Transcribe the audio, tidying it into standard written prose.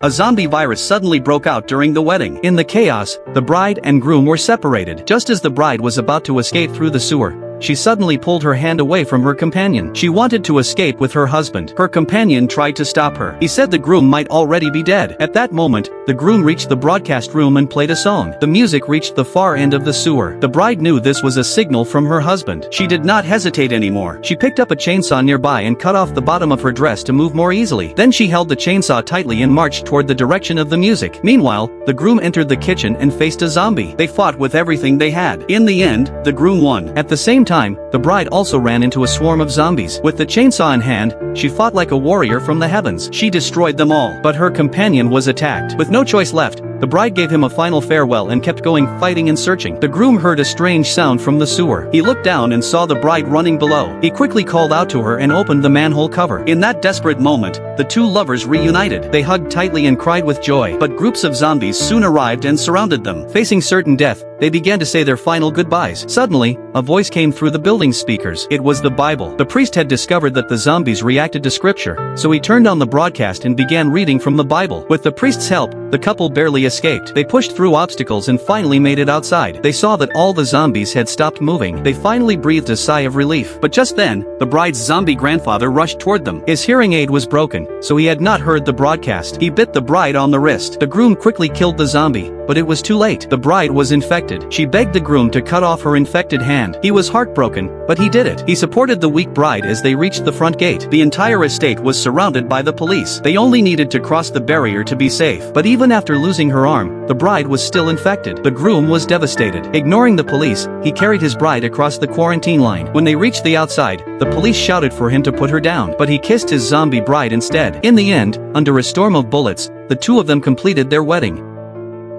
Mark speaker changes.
Speaker 1: A zombie virus suddenly broke out during the wedding. In the chaos, the bride and groom were separated. Just as the bride was about to escape through the sewer, she suddenly pulled her hand away from her companion. She wanted to escape with her husband. Her companion tried to stop her. He said the groom might already be dead. At that moment, the groom reached the broadcast room and played a song. The music reached the far end of the sewer. The bride knew this was a signal from her husband. She did not hesitate anymore. She picked up a chainsaw nearby and cut off the bottom of her dress to move more easily. Then she held the chainsaw tightly and marched toward the direction of the music. Meanwhile, the groom entered the kitchen and faced a zombie. They fought with everything they had. In the end, the groom won. At the same time, the bride also ran into a swarm of zombies. With the chainsaw in hand, she fought like a warrior from the heavens. She destroyed them all. But her companion was attacked. With no choice left, the bride gave him a final farewell and kept going, fighting and searching. The groom heard a strange sound from the sewer. He looked down and saw the bride running below. He quickly called out to her and opened the manhole cover. In that desperate moment, the two lovers reunited. They hugged tightly and cried with joy. But groups of zombies soon arrived and surrounded them. Facing certain death, they began to say their final goodbyes. Suddenly, a voice came through the building's speakers. It was the Bible. The priest had discovered that the zombies reacted to scripture, so he turned on the broadcast and began reading from the Bible. With the priest's help, the couple barely escaped. They pushed through obstacles and finally made it outside. They saw that all the zombies had stopped moving. They finally breathed a sigh of relief. But just then, the bride's zombie grandfather rushed toward them. His hearing aid was broken, so he had not heard the broadcast. He bit the bride on the wrist. The groom quickly killed the zombie, but it was too late. The bride was infected. She begged the groom to cut off her infected hand. He was heartbroken, but he did it. He supported the weak bride as they reached the front gate. The entire estate was surrounded by the police. They only needed to cross the barrier to be safe. But even after losing her arm, the bride was still infected. The groom was devastated. Ignoring the police, he carried his bride across the quarantine line. When they reached the outside, the police shouted for him to put her down, but he kissed his zombie bride instead. In the end, under a storm of bullets, the two of them completed their wedding.